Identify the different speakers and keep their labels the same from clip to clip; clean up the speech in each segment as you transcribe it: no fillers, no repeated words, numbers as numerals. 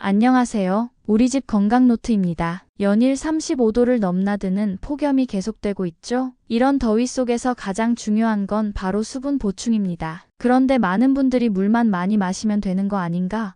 Speaker 1: 안녕하세요. 우리집 건강노트입니다. 연일 35도를 넘나드는 폭염이 계속되고 있죠? 이런 더위 속에서 가장 중요한 건 바로 수분 보충입니다. 그런데 많은 분들이 물만 많이 마시면 되는 거 아닌가?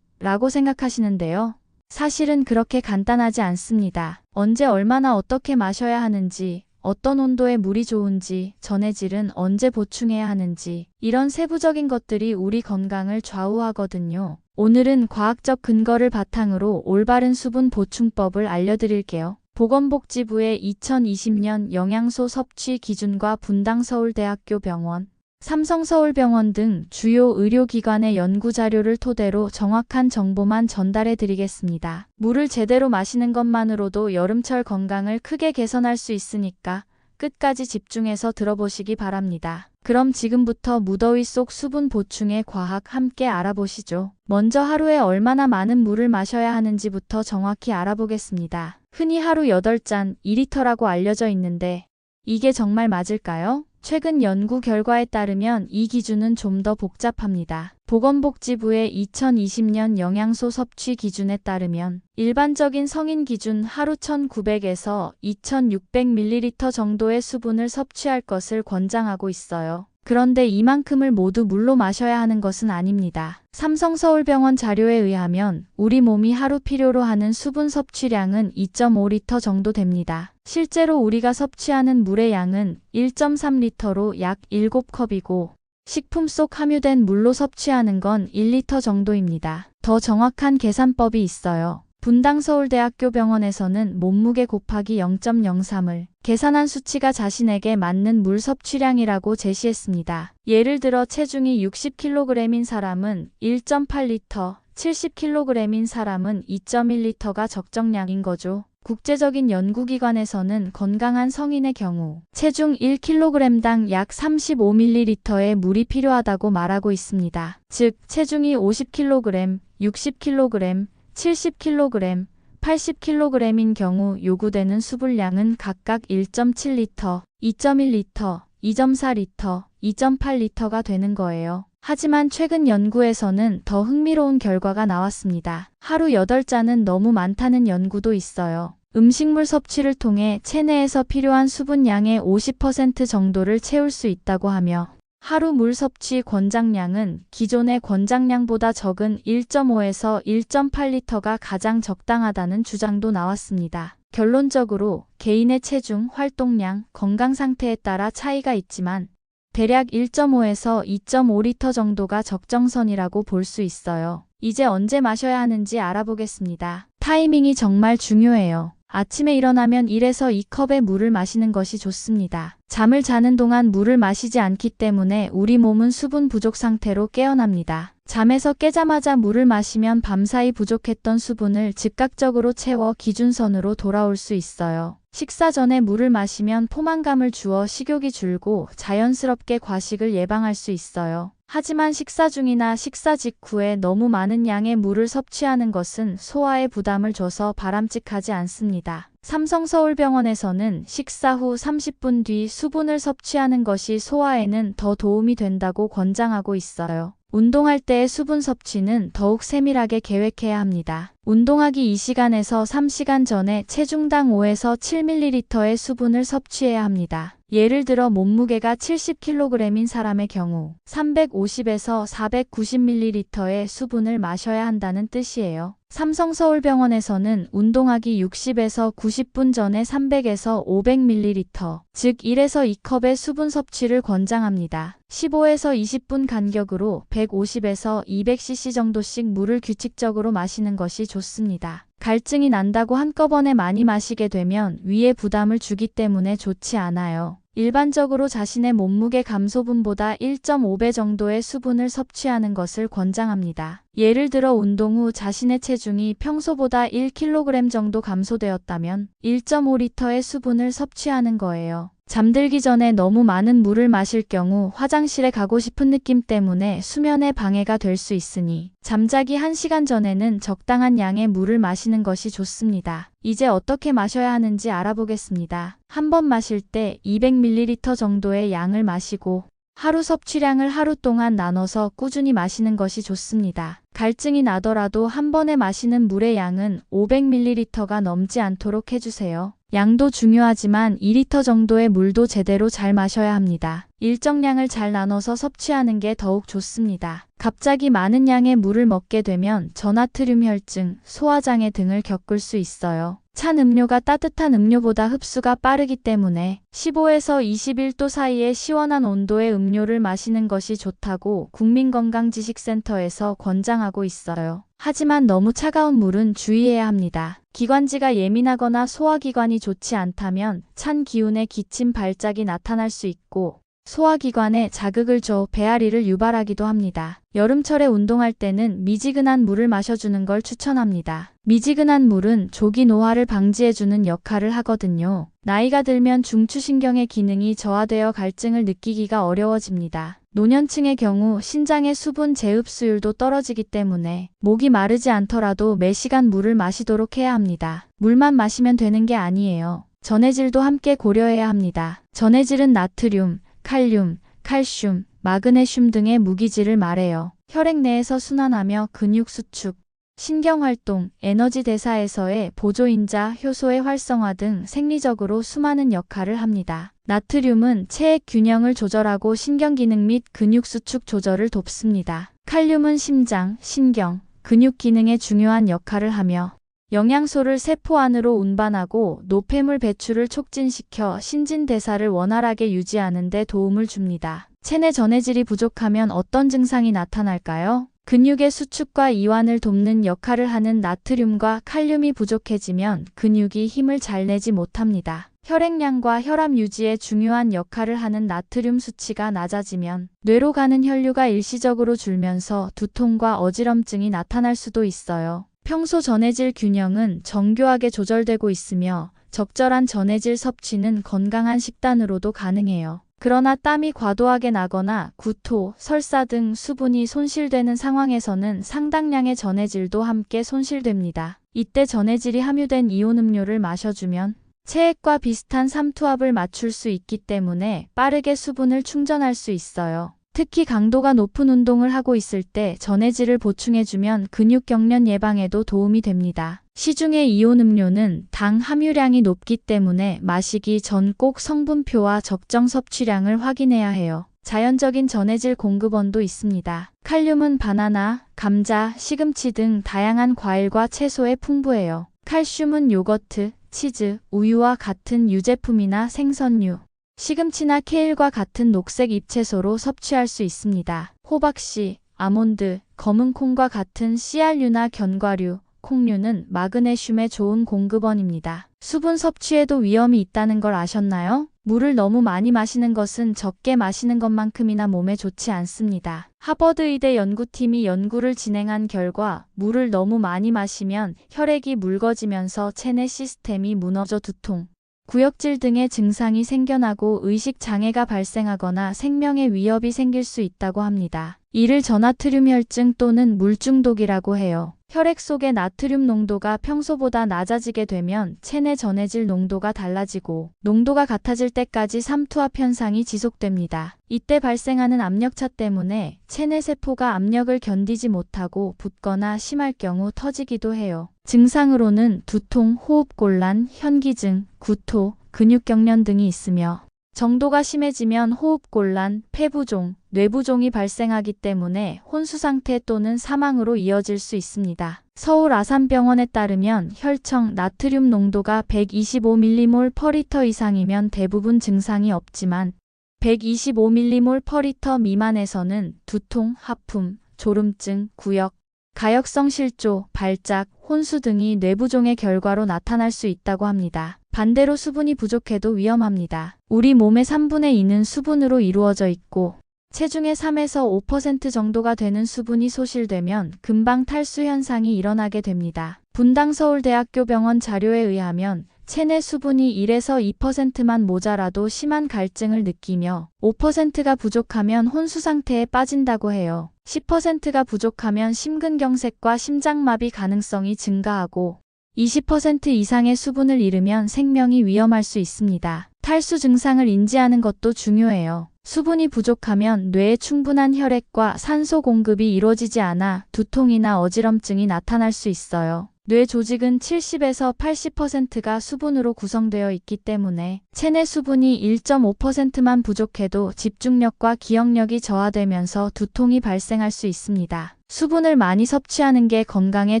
Speaker 1: 라고 생각하시는데요. 사실은 그렇게 간단하지 않습니다. 언제 얼마나 어떻게 마셔야 하는지, 어떤 온도의 물이 좋은지, 전해질은 언제 보충해야 하는지, 이런 세부적인 것들이 우리 건강을 좌우하거든요. 오늘은 과학적 근거를 바탕으로 올바른 수분 보충법을 알려드릴게요. 보건복지부의 2020년 영양소 섭취 기준과 분당 서울대학교 병원, 삼성서울병원 등 주요 의료기관의 연구자료를 토대로 정확한 정보만 전달해 드리겠습니다. 물을 제대로 마시는 것만으로도 여름철 건강을 크게 개선할 수 있으니까 끝까지 집중해서 들어보시기 바랍니다. 그럼 지금부터 무더위 속 수분 보충의 과학 함께 알아보시죠. 먼저 하루에 얼마나 많은 물을 마셔야 하는지부터 정확히 알아보겠습니다. 흔히 하루 8잔, 2리터라고 알려져 있는데 이게 정말 맞을까요? 최근 연구 결과에 따르면 이 기준은 좀 더 복잡합니다. 보건복지부의 2020년 영양소 섭취 기준에 따르면 일반적인 성인 기준 하루 1900에서 2600ml 정도의 수분을 섭취할 것을 권장하고 있어요. 그런데 이만큼을 모두 물로 마셔야 하는 것은 아닙니다. 삼성서울병원 자료에 의하면 우리 몸이 하루 필요로 하는 수분 섭취량은 2.5리터 정도 됩니다. 실제로 우리가 섭취하는 물의 양은 1.3리터로 약 7컵이고 식품 속 함유된 물로 섭취하는 건 1리터 정도입니다. 더 정확한 계산법이 있어요. 분당 서울대학교 병원에서는 몸무게 곱하기 0.03을 계산한 수치가 자신에게 맞는 물 섭취량이라고 제시했습니다. 예를 들어 체중이 60kg인 사람은 1.8리터, 70kg인 사람은 2.1리터가 적정량인 거죠. 국제적인 연구기관에서는 건강한 성인의 경우 체중 1kg당 약 35ml의 물이 필요하다고 말하고 있습니다. 즉, 체중이 50kg, 60kg, 70kg, 80kg인 경우 요구되는 수분량은 각각 1.7리터, 2.1리터, 2.4리터, 2.8리터가 되는 거예요. 하지만 최근 연구에서는 더 흥미로운 결과가 나왔습니다. 하루 8잔은 너무 많다는 연구도 있어요. 음식물 섭취를 통해 체내에서 필요한 수분량의 50% 정도를 채울 수 있다고 하며 하루 물 섭취 권장량은 기존의 권장량보다 적은 1.5에서 1.8리터가 가장 적당하다는 주장도 나왔습니다. 결론적으로 개인의 체중, 활동량, 건강 상태에 따라 차이가 있지만 대략 1.5에서 2.5리터 정도가 적정선이라고 볼 수 있어요. 이제 언제 마셔야 하는지 알아보겠습니다. 타이밍이 정말 중요해요. 아침에 일어나면 1에서 2컵의 물을 마시는 것이 좋습니다. 잠을 자는 동안 물을 마시지 않기 때문에 우리 몸은 수분 부족 상태로 깨어납니다. 잠에서 깨자마자 물을 마시면 밤사이 부족했던 수분을 즉각적으로 채워 기준선으로 돌아올 수 있어요. 식사 전에 물을 마시면 포만감을 주어 식욕이 줄고 자연스럽게 과식을 예방할 수 있어요. 하지만 식사 중이나 식사 직후에 너무 많은 양의 물을 섭취하는 것은 소화에 부담을 줘서 바람직하지 않습니다. 삼성서울병원에서는 식사 후 30분 뒤 수분을 섭취하는 것이 소화에는 더 도움이 된다고 권장하고 있어요. 운동할 때의 수분 섭취는 더욱 세밀하게 계획해야 합니다. 운동하기 2시간에서 3시간 전에 체중당 5에서 7ml의 수분을 섭취해야 합니다. 예를 들어 몸무게가 70kg인 사람의 경우 350에서 490ml의 수분을 마셔야 한다는 뜻이에요. 삼성서울병원에서는 운동하기 60에서 90분 전에 300에서 500ml, 즉 1에서 2컵의 수분 섭취를 권장합니다. 15에서 20분 간격으로 150에서 200cc 정도씩 물을 규칙적으로 마시는 것이 좋습니다. 갈증이 난다고 한꺼번에 많이 마시게 되면 위에 부담을 주기 때문에 좋지 않아요. 일반적으로 자신의 몸무게 감소분보다 1.5배 정도의 수분을 섭취하는 것을 권장합니다. 예를 들어 운동 후 자신의 체중이 평소보다 1kg 정도 감소되었다면 1.5리터의 수분을 섭취하는 거예요. 잠들기 전에 너무 많은 물을 마실 경우 화장실에 가고 싶은 느낌 때문에 수면에 방해가 될 수 있으니 잠자기 1시간 전에는 적당한 양의 물을 마시는 것이 좋습니다. 이제 어떻게 마셔야 하는지 알아보겠습니다. 한 번 마실 때 200ml 정도의 양을 마시고 하루 섭취량을 하루 동안 나눠서 꾸준히 마시는 것이 좋습니다. 갈증이 나더라도 한 번에 마시는 물의 양은 500ml가 넘지 않도록 해주세요. 양도 중요하지만 2리터 정도의 물도 제대로 잘 마셔야 합니다. 일정량을 잘 나눠서 섭취하는 게 더욱 좋습니다. 갑자기 많은 양의 물을 먹게 되면 저나트륨 혈증, 소화장애 등을 겪을 수 있어요. 찬 음료가 따뜻한 음료보다 흡수가 빠르기 때문에 15에서 21도 사이의 시원한 온도의 음료를 마시는 것이 좋다고 국민건강지식센터에서 권장하고 있어요. 하지만 너무 차가운 물은 주의해야 합니다. 기관지가 예민하거나 소화기관이 좋지 않다면 찬 기운에 기침 발작이 나타날 수 있고 소화기관에 자극을 줘 배앓이를 유발하기도 합니다. 여름철에 운동할 때는 미지근한 물을 마셔주는 걸 추천합니다. 미지근한 물은 조기 노화를 방지해주는 역할을 하거든요. 나이가 들면 중추신경의 기능이 저하되어 갈증을 느끼기가 어려워집니다. 노년층의 경우 신장의 수분 재흡수율도 떨어지기 때문에 목이 마르지 않더라도 매시간 물을 마시도록 해야 합니다. 물만 마시면 되는 게 아니에요. 전해질도 함께 고려해야 합니다. 전해질은 나트륨, 칼륨, 칼슘, 마그네슘 등의 무기질을 말해요. 혈액 내에서 순환하며 근육 수축, 신경활동, 에너지 대사에서의 보조인자, 효소의 활성화 등 생리적으로 수많은 역할을 합니다. 나트륨은 체액 균형을 조절하고 신경기능 및 근육 수축 조절을 돕습니다. 칼륨은 심장, 신경, 근육 기능에 중요한 역할을 하며 영양소를 세포 안으로 운반하고 노폐물 배출을 촉진시켜 신진대사를 원활하게 유지하는 데 도움을 줍니다. 체내 전해질이 부족하면 어떤 증상이 나타날까요? 근육의 수축과 이완을 돕는 역할을 하는 나트륨과 칼륨이 부족해지면 근육이 힘을 잘 내지 못합니다. 혈액량과 혈압 유지에 중요한 역할을 하는 나트륨 수치가 낮아지면 뇌로 가는 혈류가 일시적으로 줄면서 두통과 어지럼증이 나타날 수도 있어요. 평소 전해질 균형은 정교하게 조절되고 있으며 적절한 전해질 섭취는 건강한 식단으로도 가능해요. 그러나 땀이 과도하게 나거나 구토, 설사 등 수분이 손실되는 상황에서는 상당량의 전해질도 함께 손실됩니다. 이때 전해질이 함유된 이온 음료를 마셔주면 체액과 비슷한 삼투압을 맞출 수 있기 때문에 빠르게 수분을 충전할 수 있어요. 특히 강도가 높은 운동을 하고 있을 때 전해질을 보충해주면 근육 경련 예방에도 도움이 됩니다. 시중의 이온 음료는 당 함유량이 높기 때문에 마시기 전 꼭 성분표와 적정 섭취량을 확인해야 해요. 자연적인 전해질 공급원도 있습니다. 칼륨은 바나나, 감자, 시금치 등 다양한 과일과 채소에 풍부해요. 칼슘은 요거트, 치즈, 우유와 같은 유제품이나 생선류, 시금치나 케일과 같은 녹색 잎채소로 섭취할 수 있습니다. 호박씨, 아몬드, 검은콩과 같은 씨알류나 견과류, 콩류는 마그네슘의 좋은 공급원입니다. 수분 섭취에도 위험이 있다는 걸 아셨나요? 물을 너무 많이 마시는 것은 적게 마시는 것만큼이나 몸에 좋지 않습니다. 하버드 의대 연구팀이 연구를 진행한 결과 물을 너무 많이 마시면 혈액이 묽어지면서 체내 시스템이 무너져 두통, 구역질 등의 증상이 생겨나고 의식 장애가 발생하거나 생명의 위협이 생길 수 있다고 합니다. 이를 저나트륨 혈증 또는 물중독이라고 해요. 혈액 속의 나트륨 농도가 평소보다 낮아지게 되면 체내 전해질 농도가 달라지고 농도가 같아질 때까지 삼투압 현상이 지속됩니다. 이때 발생하는 압력차 때문에 체내 세포가 압력을 견디지 못하고 붓거나 심할 경우 터지기도 해요. 증상으로는 두통, 호흡곤란, 현기증, 구토, 근육경련 등이 있으며 정도가 심해지면 호흡곤란, 폐부종, 뇌부종이 발생하기 때문에 혼수상태 또는 사망으로 이어질 수 있습니다. 서울 아산병원에 따르면 혈청 나트륨 농도가 125mmol/L 이상이면 대부분 증상이 없지만 125mmol/L 미만에서는 두통, 하품, 졸음증, 구역, 가역성 실조, 발작, 혼수 등이 뇌부종의 결과로 나타날 수 있다고 합니다. 반대로 수분이 부족해도 위험합니다. 우리 몸의 3분의 2는 수분으로 이루어져 있고 체중의 3에서 5% 정도가 되는 수분이 소실되면 금방 탈수 현상이 일어나게 됩니다. 분당 서울대학교 병원 자료에 의하면 체내 수분이 1에서 2%만 모자라도 심한 갈증을 느끼며 5%가 부족하면 혼수 상태에 빠진다고 해요. 10%가 부족하면 심근경색과 심장마비 가능성이 증가하고 20% 이상의 수분을 잃으면 생명이 위험할 수 있습니다. 탈수 증상을 인지하는 것도 중요해요. 수분이 부족하면 뇌에 충분한 혈액과 산소 공급이 이루어지지 않아 두통이나 어지럼증이 나타날 수 있어요. 뇌 조직은 70에서 80%가 수분으로 구성되어 있기 때문에 체내 수분이 1.5%만 부족해도 집중력과 기억력이 저하되면서 두통이 발생할 수 있습니다. 수분을 많이 섭취하는 게 건강에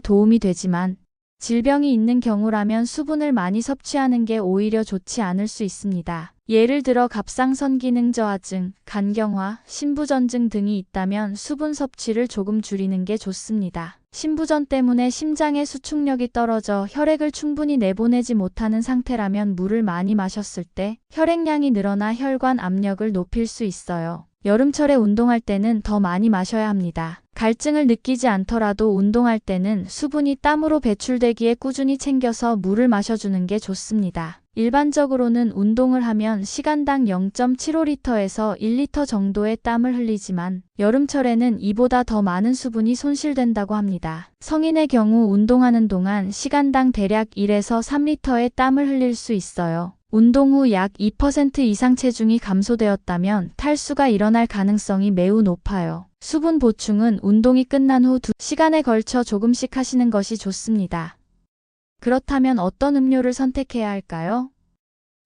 Speaker 1: 도움이 되지만 질병이 있는 경우라면 수분을 많이 섭취하는 게 오히려 좋지 않을 수 있습니다. 예를 들어 갑상선 기능 저하증, 간경화, 신부전증 등이 있다면 수분 섭취를 조금 줄이는 게 좋습니다. 신부전 때문에 심장의 수축력이 떨어져 혈액을 충분히 내보내지 못하는 상태라면 물을 많이 마셨을 때 혈액량이 늘어나 혈관 압력을 높일 수 있어요. 여름철에 운동할 때는 더 많이 마셔야 합니다. 갈증을 느끼지 않더라도 운동할 때는 수분이 땀으로 배출되기에 꾸준히 챙겨서 물을 마셔주는 게 좋습니다. 일반적으로는 운동을 하면 시간당 0.75리터에서 1리터 정도의 땀을 흘리지만 여름철에는 이보다 더 많은 수분이 손실된다고 합니다. 성인의 경우 운동하는 동안 시간당 대략 1에서 3리터의 땀을 흘릴 수 있어요. 운동 후 약 2% 이상 체중이 감소되었다면 탈수가 일어날 가능성이 매우 높아요. 수분 보충은 운동이 끝난 후 2시간에 걸쳐 조금씩 하시는 것이 좋습니다. 그렇다면 어떤 음료를 선택해야 할까요?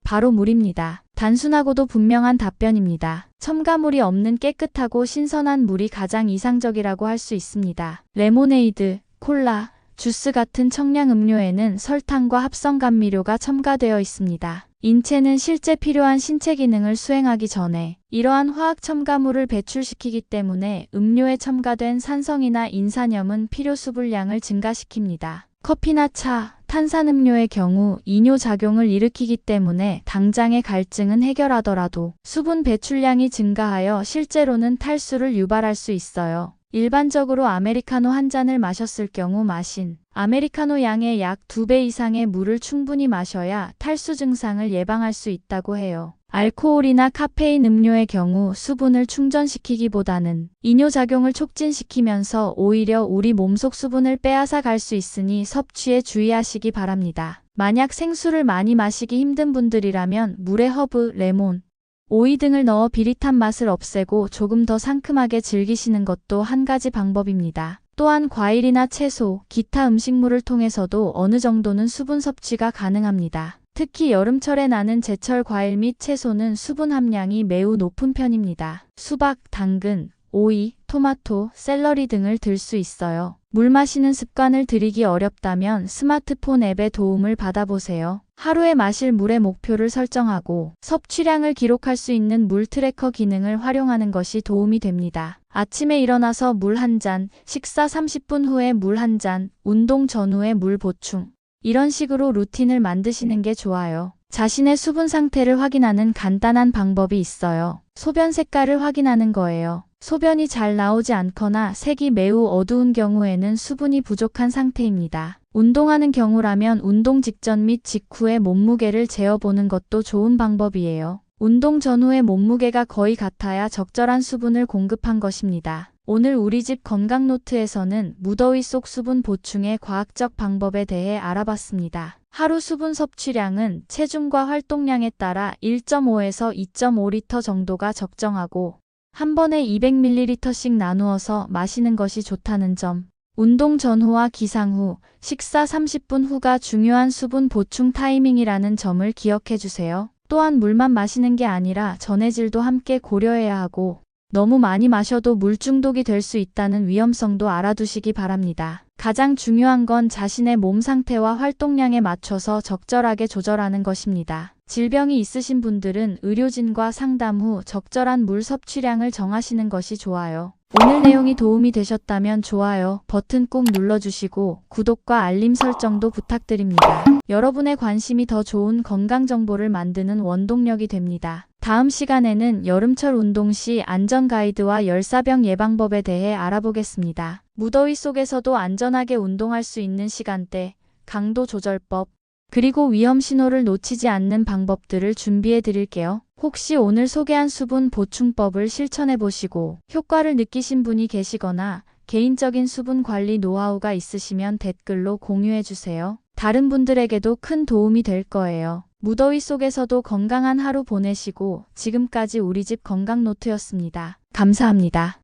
Speaker 1: 바로 물입니다. 단순하고도 분명한 답변입니다. 첨가물이 없는 깨끗하고 신선한 물이 가장 이상적이라고 할 수 있습니다. 레모네이드, 콜라, 주스 같은 청량 음료에는 설탕과 합성 감미료가 첨가되어 있습니다. 인체는 실제 필요한 신체 기능을 수행하기 전에 이러한 화학 첨가물을 배출시키기 때문에 음료에 첨가된 산성이나 인산염은 필요 수분량을 증가시킵니다. 커피나 차, 탄산음료의 경우 이뇨작용을 일으키기 때문에 당장의 갈증은 해결하더라도 수분 배출량이 증가하여 실제로는 탈수를 유발할 수 있어요. 일반적으로 아메리카노 한 잔을 마셨을 경우 마신 아메리카노 양의 약 2배 이상의 물을 충분히 마셔야 탈수 증상을 예방할 수 있다고 해요. 알코올이나 카페인 음료의 경우 수분을 충전시키기보다는 이뇨작용을 촉진시키면서 오히려 우리 몸속 수분을 빼앗아 갈 수 있으니 섭취에 주의하시기 바랍니다. 만약 생수를 많이 마시기 힘든 분들이라면 물에 허브, 레몬, 오이 등을 넣어 비릿한 맛을 없애고 조금 더 상큼하게 즐기시는 것도 한 가지 방법입니다. 또한 과일이나 채소, 기타 음식물을 통해서도 어느 정도는 수분 섭취가 가능합니다. 특히 여름철에 나는 제철 과일 및 채소는 수분 함량이 매우 높은 편입니다. 수박, 당근, 오이, 토마토, 샐러리 등을 들 수 있어요. 물 마시는 습관을 들이기 어렵다면 스마트폰 앱의 도움을 받아보세요. 하루에 마실 물의 목표를 설정하고 섭취량을 기록할 수 있는 물 트래커 기능을 활용하는 것이 도움이 됩니다. 아침에 일어나서 물 한 잔, 식사 30분 후에 물 한 잔, 운동 전후에 물 보충. 이런 식으로 루틴을 만드시는 게 좋아요. 자신의 수분 상태를 확인하는 간단한 방법이 있어요. 소변 색깔을 확인하는 거예요. 소변이 잘 나오지 않거나 색이 매우 어두운 경우에는 수분이 부족한 상태입니다. 운동하는 경우라면 운동 직전 및 직후에 몸무게를 재어보는 것도 좋은 방법이에요. 운동 전후의 몸무게가 거의 같아야 적절한 수분을 공급한 것입니다. 오늘 우리 집 건강노트에서는 무더위 속 수분 보충의 과학적 방법에 대해 알아봤습니다. 하루 수분 섭취량은 체중과 활동량에 따라 1.5에서 2.5리터 정도가 적정하고 한 번에 200ml씩 나누어서 마시는 것이 좋다는 점, 운동 전후와 기상 후, 식사 30분 후가 중요한 수분 보충 타이밍이라는 점을 기억해 주세요. 또한 물만 마시는 게 아니라 전해질도 함께 고려해야 하고 너무 많이 마셔도 물 중독이 될 수 있다는 위험성도 알아두시기 바랍니다. 가장 중요한 건 자신의 몸 상태와 활동량에 맞춰서 적절하게 조절하는 것입니다. 질병이 있으신 분들은 의료진과 상담 후 적절한 물 섭취량을 정하시는 것이 좋아요. 오늘 내용이 도움이 되셨다면 좋아요 버튼 꾹 눌러주시고 구독과 알림 설정도 부탁드립니다. 여러분의 관심이 더 좋은 건강 정보를 만드는 원동력이 됩니다. 다음 시간에는 여름철 운동 시 안전 가이드와 열사병 예방법에 대해 알아보겠습니다. 무더위 속에서도 안전하게 운동할 수 있는 시간대, 강도 조절법, 그리고 위험 신호를 놓치지 않는 방법들을 준비해 드릴게요. 혹시 오늘 소개한 수분 보충법을 실천해 보시고 효과를 느끼신 분이 계시거나 개인적인 수분 관리 노하우가 있으시면 댓글로 공유해 주세요. 다른 분들에게도 큰 도움이 될 거예요. 무더위 속에서도 건강한 하루 보내시고 지금까지 우리 집 건강 노트였습니다. 감사합니다.